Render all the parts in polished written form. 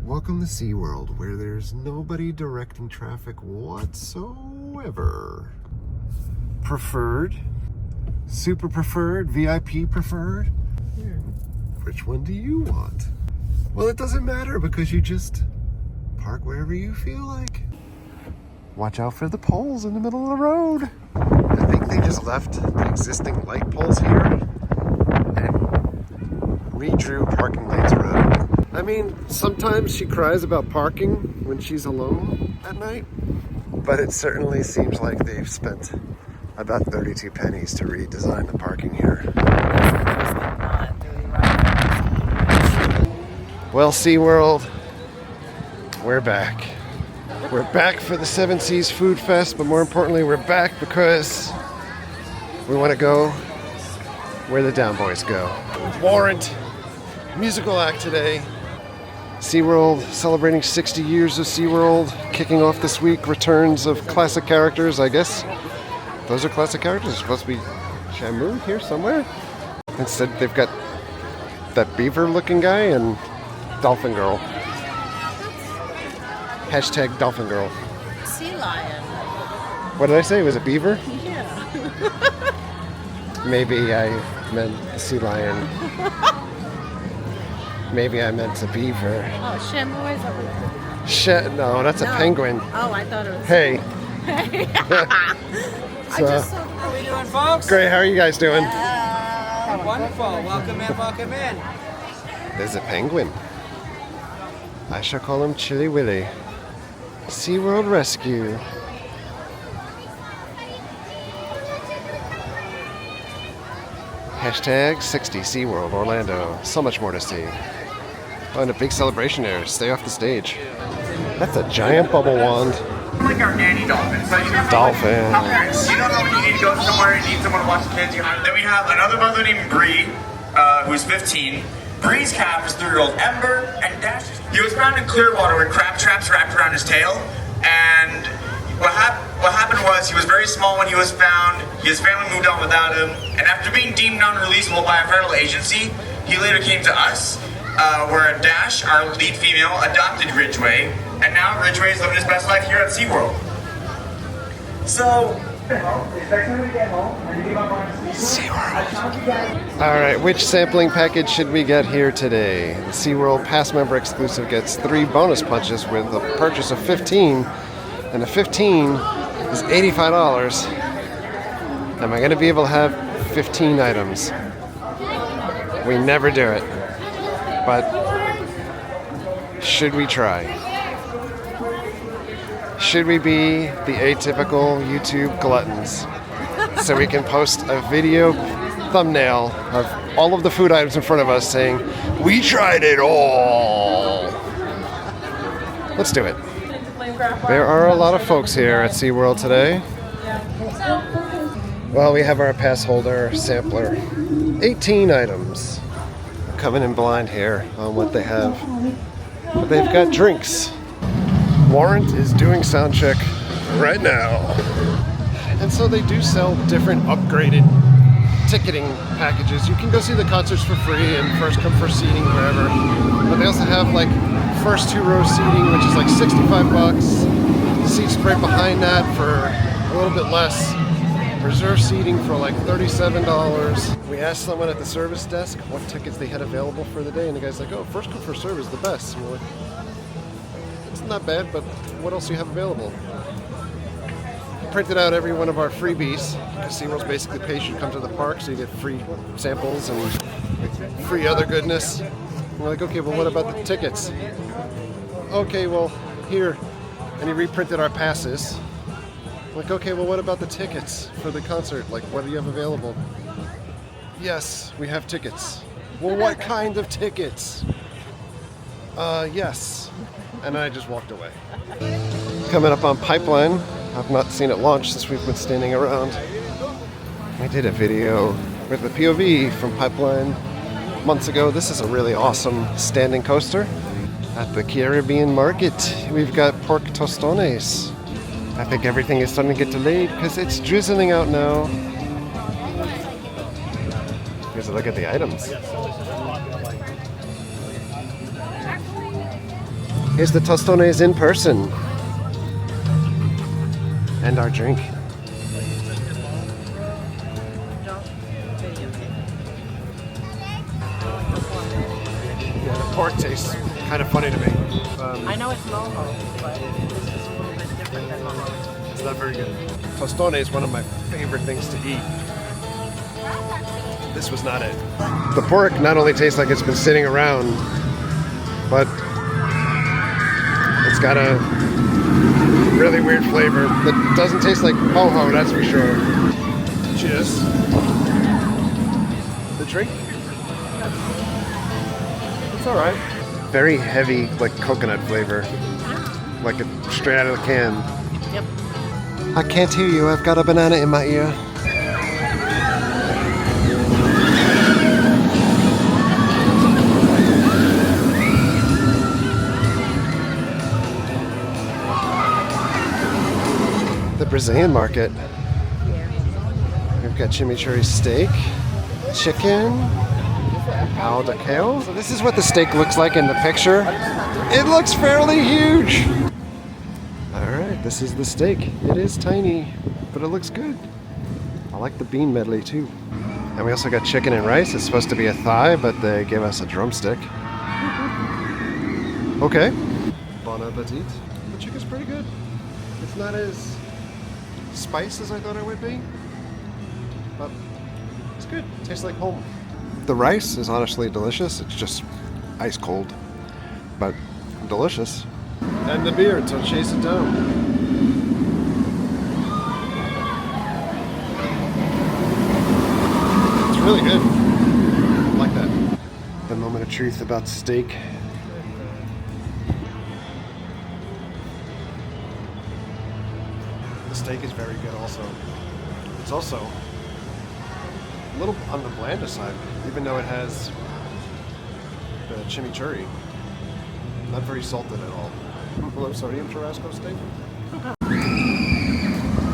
Welcome to SeaWorld, where there's nobody directing traffic whatsoever. Preferred, super preferred, VIP preferred. Which one do you want? Well, it doesn't matter because you just park wherever you feel like. Watch out for the poles in the middle of the road. I think they just left the existing light poles here and redrew parking lanes around. I mean, sometimes she cries about parking when she's alone at night, but it certainly seems like they've spent about 32 pennies to redesign the parking here. Well, SeaWorld, we're back. We're back for the Seven Seas Food Fest, but more importantly, we're back because we want to go where the Down Boys go. Warrant, musical act today. SeaWorld celebrating 60 years of SeaWorld, kicking off this week. Returns of classic characters, I guess. Those are classic characters. It's supposed to be Shamu here somewhere. Instead, they've got that beaver-looking guy and Dolphin Girl. Hashtag Dolphin Girl. Sea lion. What did I say? Was it beaver? Yeah. Maybe I meant sea lion. Maybe I meant a beaver. Oh, Shamu is a No, that's a penguin. Oh, I thought it was. Hey. Hey. So, How are we doing, folks? great, how are you guys doing? Wonderful. Welcome in, welcome in. There's a penguin. I shall call him Chilly Willy. SeaWorld Rescue. Hashtag 60 SeaWorld Orlando. So much more to see. Oh, and a big celebration there. Stay off the stage. That's a giant bubble wand. Like our nanny dolphins. So you know Dolphins. You don't know when you need to go somewhere and need someone to watch the kids. Then we have another mother named Bree, who's 15. Bree's calf is 3-year-old Ember, and Dash. He was found in Clearwater with crab traps wrapped around his tail. And what happened was he was very small when he was found. His family moved on without him. And after being deemed non-releasable by a federal agency, he later came to us, where Dash, our lead female, adopted Ridgway. And now Ridgway is living his best life here at SeaWorld. So, SeaWorld. Alright, which sampling package should we get here today? The SeaWorld Pass Member exclusive gets 3 bonus punches with a purchase of 15. And the 15 is $85. Am I going to be able to have 15 items? We never do it. But should we try? Should we be the atypical YouTube gluttons? So we can post a video thumbnail of all of the food items in front of us saying, "We tried it all." Let's do it. There are a lot of folks here at SeaWorld today. Well, we have our pass holder sampler. 18 items. I'm coming in blind here on what they have. But they've got drinks. Warrant is doing sound check right now. And so they do sell different upgraded ticketing packages. You can go see the concerts for free and first come first seating wherever. But they also have like first 2 row seating, which is like $65. Seats right behind that for a little bit less. Reserve seating for like $37. We asked someone at the service desk what tickets they had available for the day, and the guy's like, "Oh, first come first serve is the best." And we're like, "It's not bad, but what else do you have available?" We printed out every one of our freebies because SeaWorld's basically pays you to come to the park, so you get free samples and free other goodness. And we're like, "Okay, well, what about the tickets?" "Okay, well, here." And he reprinted our passes. Like, "Okay, well, what about the tickets for the concert? Like, what do you have available?" "Yes, we have tickets." "Well, what kind of tickets?" Yes. And I just walked away. Coming up on Pipeline. I've not seen it launch since we've been standing around. I did a video with the POV from Pipeline months ago. This is a really awesome standing coaster. At the Caribbean Market, we've got pork tostones. I think everything is starting to get delayed because it's drizzling out now. Here's a look at the items. Here's the tostones in person. And our drink. Yeah, the pork tastes kind of funny to me. I know it's mojo, but this is a little bit different than mojo. It's not very good. Tostone is one of my favorite things to eat. This was not it. The pork not only tastes like it's been sitting around, but it's got a really weird flavor that doesn't taste like mojo, that's for sure. Cheers. The drink? It's alright. Very heavy, like coconut flavor. Like it straight out of the can. Yep. I can't hear you, I've got a banana in my ear. The Brazilian market. We've got chimichurri steak, chicken, pau de queijo. So this is what the steak looks like in the picture. It looks fairly huge. All right, this is the steak. It is tiny, but it looks good. I like the bean medley too. And we also got chicken and rice. It's supposed to be a thigh, but they gave us a drumstick. Okay. Bon appetit. The chicken's pretty good. It's not as spicy as I thought it would be, but it's good. It tastes like home. The rice is honestly delicious. It's just ice cold, but delicious. And the beer, so chase it down. It's really good. I like that. The moment of truth about steak. The steak is very good also. It's also a little on the blander side, even though it has the chimichurri. Not very salted at all. Low sodium churrasco steak. I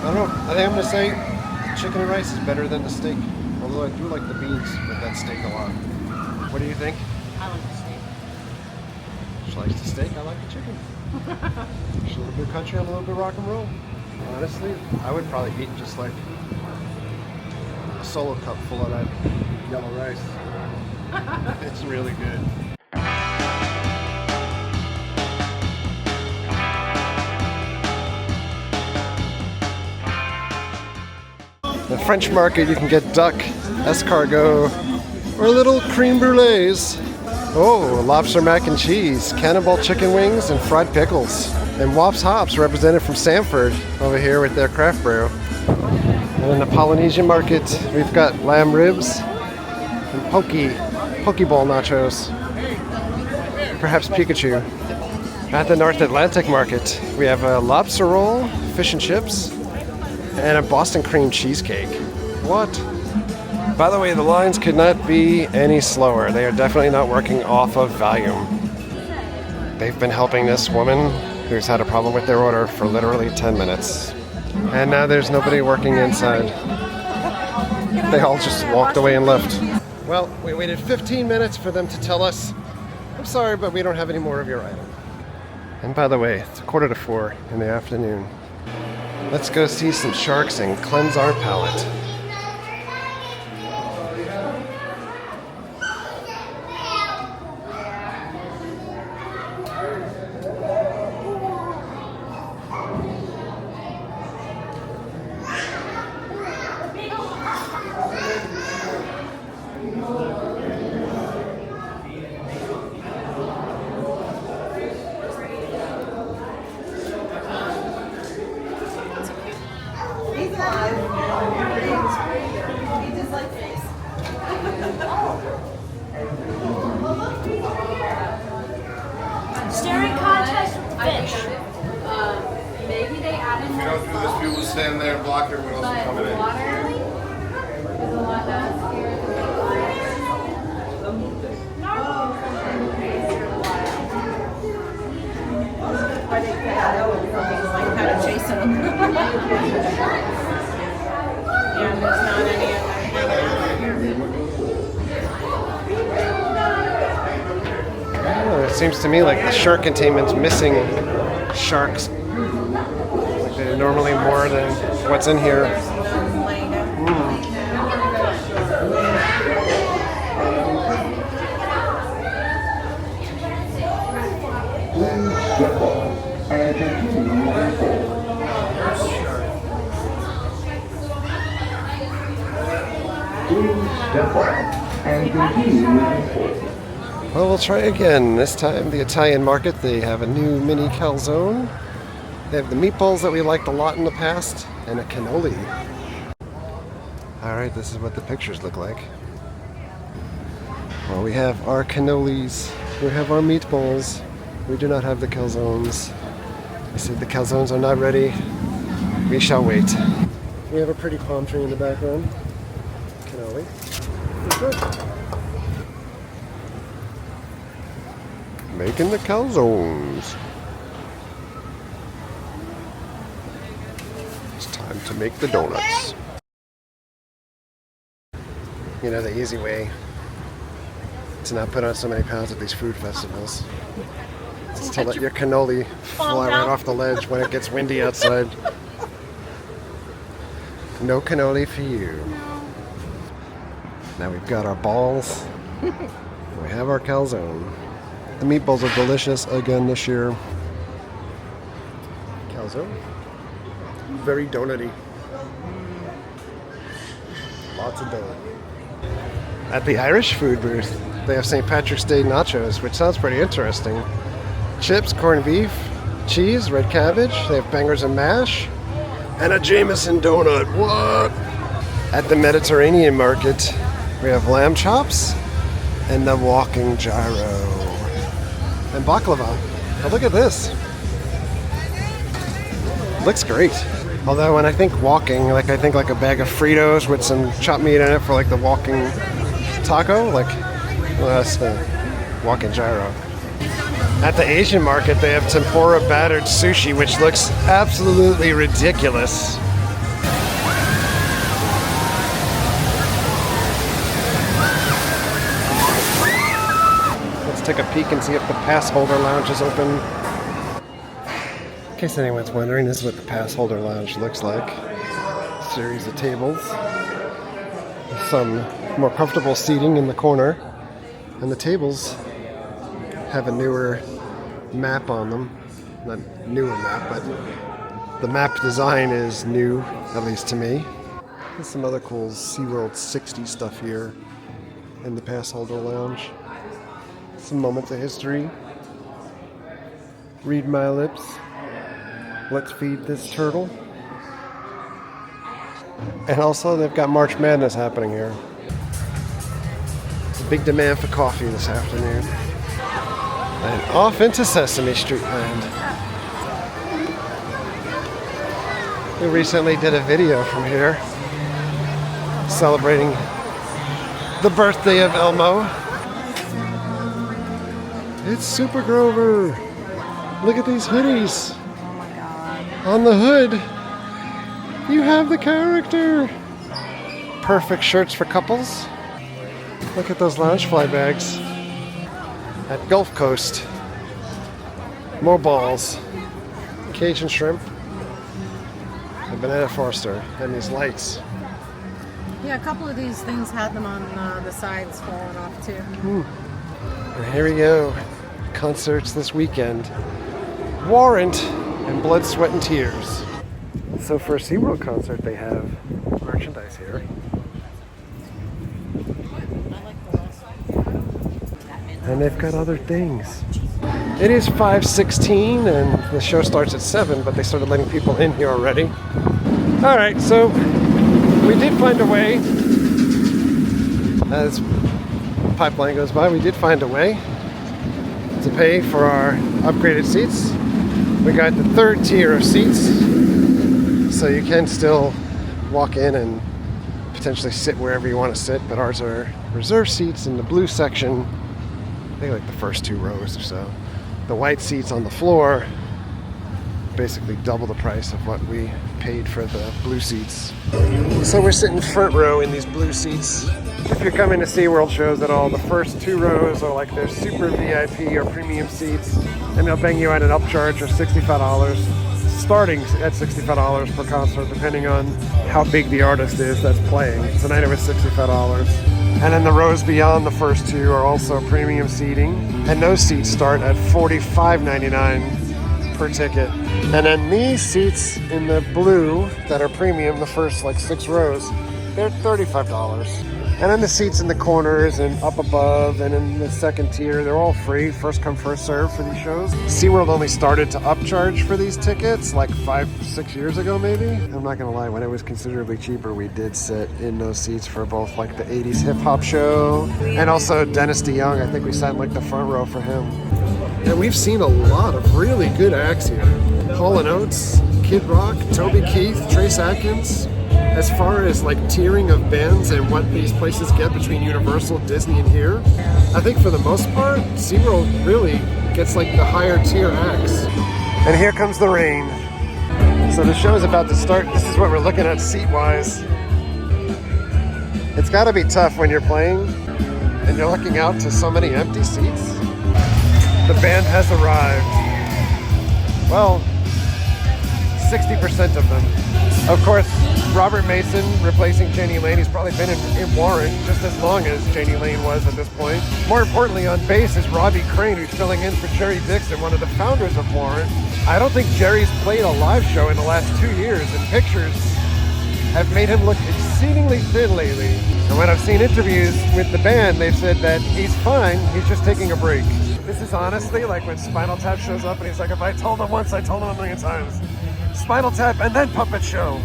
don't know. I think I'm gonna say chicken and rice is better than the steak. Although I do like the beans with that steak a lot. What do you think? I like the steak. She likes the steak, I like the chicken. She's a little bit country, I'm a little bit rock and roll. Honestly, I would probably eat just like a solo cup full of that yellow rice. It's really good. The French market, you can get duck, escargot, or little creme brulees. Oh, lobster mac and cheese, cannonball chicken wings, and fried pickles. And Wops Hops, represented from Sanford, over here with their craft brew. And in the Polynesian market, we've got lamb ribs and pokeball nachos. Perhaps Pikachu. At the North Atlantic market, we have a lobster roll, fish and chips, and a Boston cream cheesecake. What? By the way, the lines could not be any slower. They are definitely not working off of volume. They've been helping this woman who's had a problem with their order for literally 10 minutes. And now there's nobody working inside. They all just walked away and left. Well, we waited 15 minutes for them to tell us, I'm sorry, but we don't have any more of your item. And by the way, it's 3:45 in the afternoon. Let's go see some sharks and cleanse our palate. Staring contest with fish. Maybe they added If you don't do this, people will stand there and block everyone else from coming in. water. Is a lot nastier. Like how to chase them. Yeah, there's not any other. Oh, there's Seems to me like the shark containment's missing sharks. Like they're normally more than what's in here. Well, we'll try again. This time, the Italian market, they have a new mini calzone. They have the meatballs that we liked a lot in the past, and a cannoli. Alright, this is what the pictures look like. Well, we have our cannolis, we have our meatballs. We do not have the calzones. I said the calzones are not ready. We shall wait. We have a pretty palm tree in the background. Cannoli. Good. Making the calzones. It's time to make the donuts. You know, the easy way to not put on so many pounds at these food festivals is to let your cannoli fly right off the ledge when it gets windy outside. No cannoli for you. Now we've got our balls. We have our calzone. The meatballs are delicious again this year. Calzone. Very donutty. Lots of donut. At the Irish food booth, they have St. Patrick's Day nachos, which sounds pretty interesting. Chips, corned beef, cheese, red cabbage. They have bangers and mash. And a Jameson donut. What? At the Mediterranean market, we have lamb chops and the walking gyro. And baklava. Oh, look at this. Looks great. Although when I think walking, like I think like a bag of Fritos with some chopped meat in it for like the walking taco. Like, well, that's the walking gyro. At the Asian market, they have tempura battered sushi, which looks absolutely ridiculous. Let's take a peek and see if the pass holder lounge is open. In case anyone's wondering, this is what the pass holder lounge looks like. A series of tables. Some more comfortable seating in the corner. And the tables have a newer map on them. Not newer map, but the map design is new, at least to me. There's some other cool SeaWorld 60 stuff here in the pass holder lounge. Some moments of history. Read my lips. Let's feed this turtle. And also they've got March Madness happening here. It's a big demand for coffee this afternoon. And off into Sesame Street land. We recently did a video from here celebrating the birthday of Elmo. It's Super Grover. Look at these hoodies. Oh my god. On the hood, you have the character. Perfect shirts for couples. Look at those Loungefly bags. At Gulf Coast, more balls, Cajun shrimp, and banana Forster, and these lights. Yeah, a couple of these things had them on the sides falling off too. And here we go, concerts this weekend. Warrant and Blood, Sweat, and Tears. So for a SeaWorld concert, they have merchandise here. And they've got other things. It is 5:16 and the show starts at 7, but they started letting people in here already. All right, so we did find a way, as pipeline goes by, we did find a way to pay for our upgraded seats. We got the third tier of seats, so you can still walk in and potentially sit wherever you want to sit, but ours are reserved seats in the blue section. I think like the first 2 rows or so. The white seats on the floor basically double the price of what we paid for the blue seats. So we're sitting front row in these blue seats. If you're coming to SeaWorld shows at all, the first 2 rows are like their super VIP or premium seats, and they'll bang you at an upcharge of $65, starting at $65 per concert, depending on how big the artist is that's playing. Tonight it was $65. And then the rows beyond the first 2 are also premium seating, and those seats start at $45.99 per ticket. And then these seats in the blue that are premium, the first like 6 rows, they're $35. And then the seats in the corners and up above and in the second tier, they're all free, first come first serve for these shows. SeaWorld only started to upcharge for these tickets like 5-6 years ago maybe. I'm not gonna lie, when it was considerably cheaper, we did sit in those seats for both like the 80s hip hop show and also Dennis DeYoung. I think we sat in like the front row for him. And we've seen a lot of really good acts here. Hall & Oates, Kid Rock, Toby Keith, Trace Atkins. As far as like tiering of bands and what these places get between Universal, Disney, and here, I think for the most part, SeaWorld really gets like the higher tier acts. And here comes the rain. So the show is about to start. This is what we're looking at seat-wise. It's gotta be tough when you're playing and you're looking out to so many empty seats. The band has arrived. Well, 60% of them. Of course, Robert Mason replacing Janie Lane. He's probably been in Warrant just as long as Janie Lane was at this point. More importantly, on bass is Robbie Crane, who's filling in for Jerry Dixon, one of the founders of Warrant. I don't think Jerry's played a live show in the last 2 years, and pictures have made him look exceedingly thin lately. And when I've seen interviews with the band, they've said that he's fine, he's just taking a break. This is honestly like when Spinal Tap shows up and he's like, if I told them once, I told them a million times. Spinal Tap and then Puppet Show.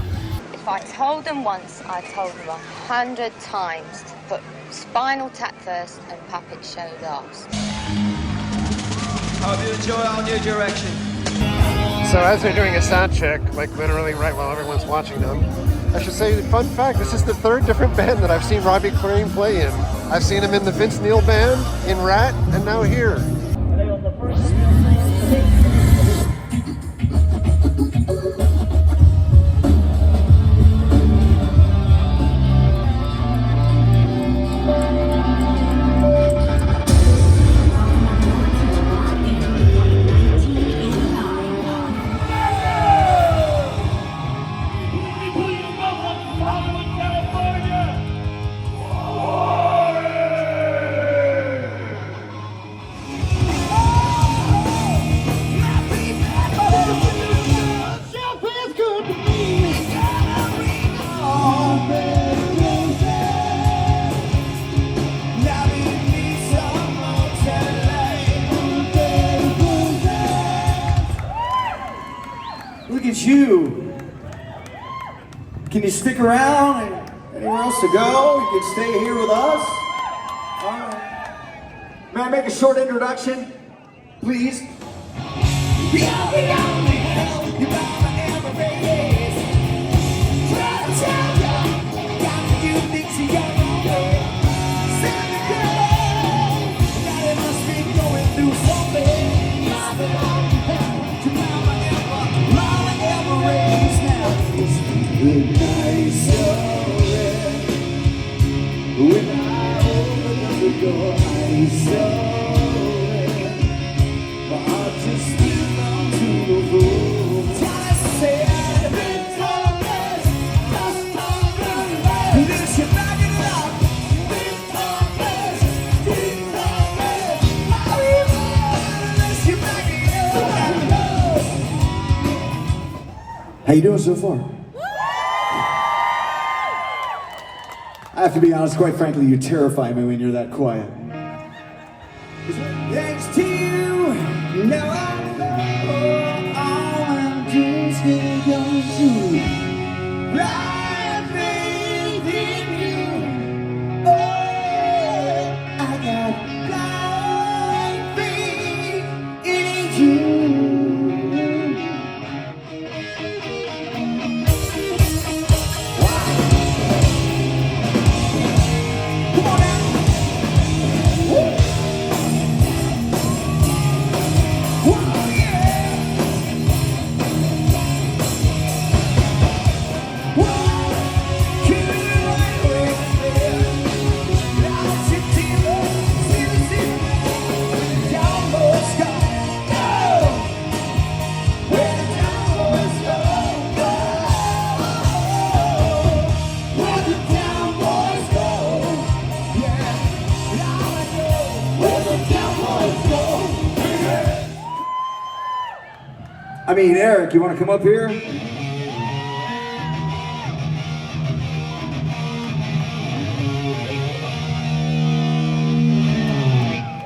If I told them once, I told them 100 times to put Spinal Tap first and Puppet Show last. Hope you enjoy our new direction. So as they're doing a sound check, like literally right while everyone's watching them, I should say, fun fact, this is the 3rd different band that I've seen Robbie Crane play in. I've seen him in the Vince Neil Band, in Rat, and now here. Look at you. Can you stick around? Anywhere else to go? You can stay here with us. All right. May I make a short introduction, please? How you doing so far? I have to be honest, quite frankly, you terrify me when you're that quiet. Thanks to you, now I know all I'm just going to blind faith in you. Oh, I got blind faith in you. Eric, you want to come up here?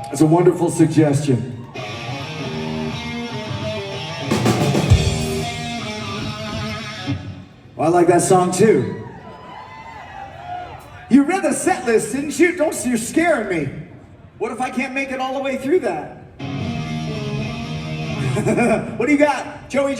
That's a wonderful suggestion. Well, I like that song too. You read the set list, didn't you? You're scaring me. What if I can't make it all the way through that? What do you got? Joey.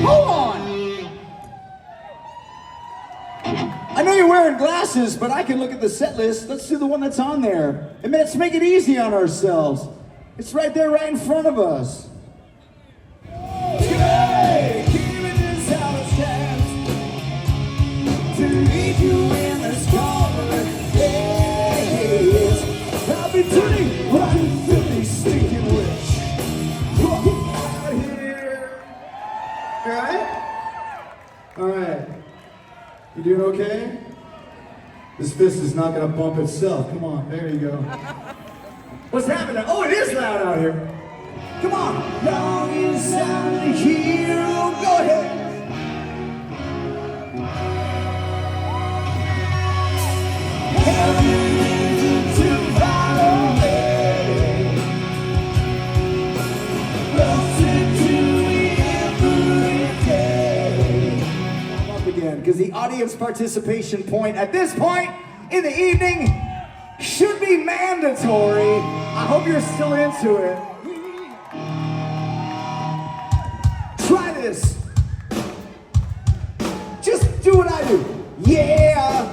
Hold on! I know you're wearing glasses, but I can look at the set list. Let's do the one that's on there. And let's make it easy on ourselves. It's right there, right in front of us. Okay, keeping this how it stands. To lead you in this common days. I've been doing what I'm really stinking rich. Walking out here. All right. You doing okay? This fist is not gonna bump itself. Come on, there you go. What's happening? Oh, it is loud out here. Come on. Long inside the hero, go ahead. Because the audience participation point at this point in the evening should be mandatory. I hope you're still into it. Try this. Just do what I do. Yeah.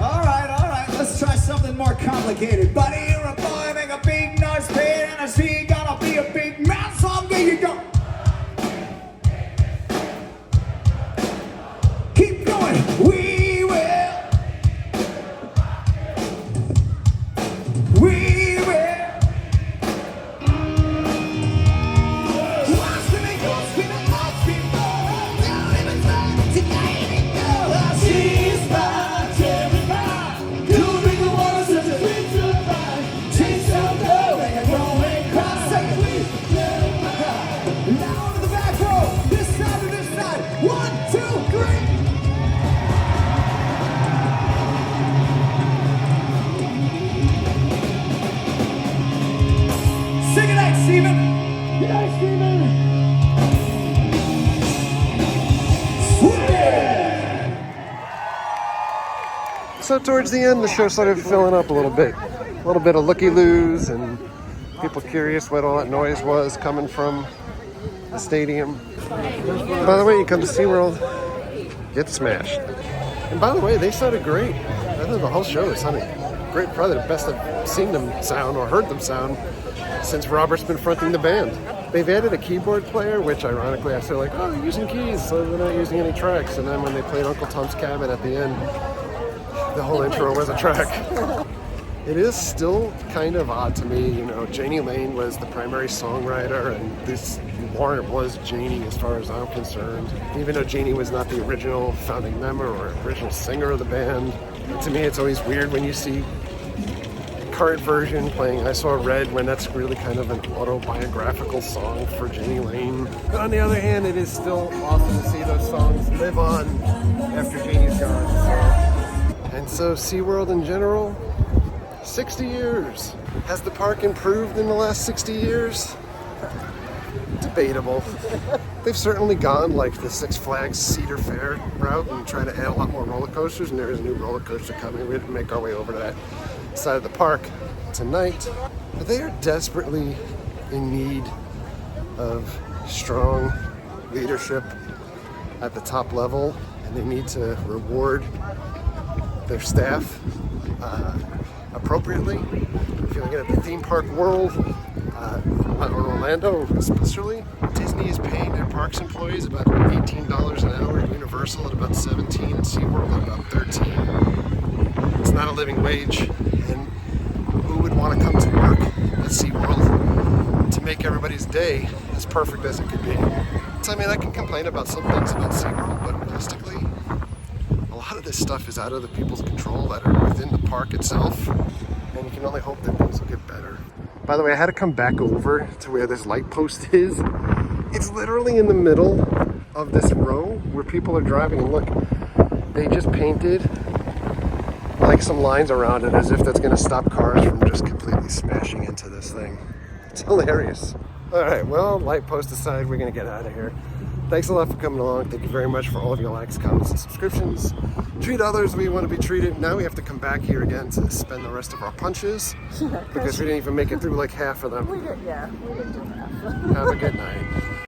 All right. Let's try something more complicated. Buddy, you're a boy, make a big noise, pain, and I see you gotta be a big man, so there you go. Keep going. We will. Watch the big girls spinning like people. Don't even try to get it, girl. I see you smile, terrified. You'll be the one such a sweet surprise. Chase your girl and you're going cry. Say please, now to the back row. This side to this side. 1, 2, 3. Sing it out, Steven. Good night, Steven. So towards the end, the show started filling up a little bit. A little bit of looky-loos and people curious what all that noise was coming from the stadium. By the way, you come to SeaWorld, get smashed. And by the way, they sounded great. I thought the whole show sounded great. Probably the best I've seen them sound or heard them sound since Robert's been fronting the band. They've added a keyboard player, which ironically I said like, oh, they're using keys, so they're not using any tracks. And then when they played Uncle Tom's Cabin at the end, the whole intro was a track. It is still kind of odd to me, you know, Janie Lane was the primary songwriter and this Warrant was Janie as far as I'm concerned. Even though Janie was not the original founding member or original singer of the band, to me it's always weird when you see current version playing I Saw Red when that's really kind of an autobiographical song for Janie Lane. But on the other hand, it is still awesome to see those songs live on after Janie's gone. And so SeaWorld in general, 60 years. Has the park improved in the last 60 years? Debatable. They've certainly gone like the Six Flags Cedar Fair route and trying to add a lot more roller coasters, and there is a new roller coaster coming. We have to make our way over to that side of the park tonight. But they are desperately in need of strong leadership at the top level, and they need to reward their staff appropriately. If you're looking at the theme park world, or Orlando especially, Disney is paying their parks employees about $18 an hour, Universal at about $17. SeaWorld at about 13. It's not a living wage, and who would want to come to work at SeaWorld to make everybody's day as perfect as it could be? So I mean, I can complain about some things about SeaWorld, but realistically, a lot of this stuff is out of the people's control that are within the park itself, and you can only hope that things will get better. By the way, I had to come back over to where this light post is. It's literally in the middle of this row where people are driving, and look, they just painted like some lines around it as if that's going to stop cars from just completely smashing into this thing. It's hilarious. All right, well, light post aside, we're going to get out of here. Thanks a lot for coming along. Thank you very much for all of your likes, comments, and subscriptions. Treat others the way you want to be treated. Now we have to come back here again to spend the rest of our punches because we didn't even make it through like half of them. We did, yeah. We did do half. Have a good night.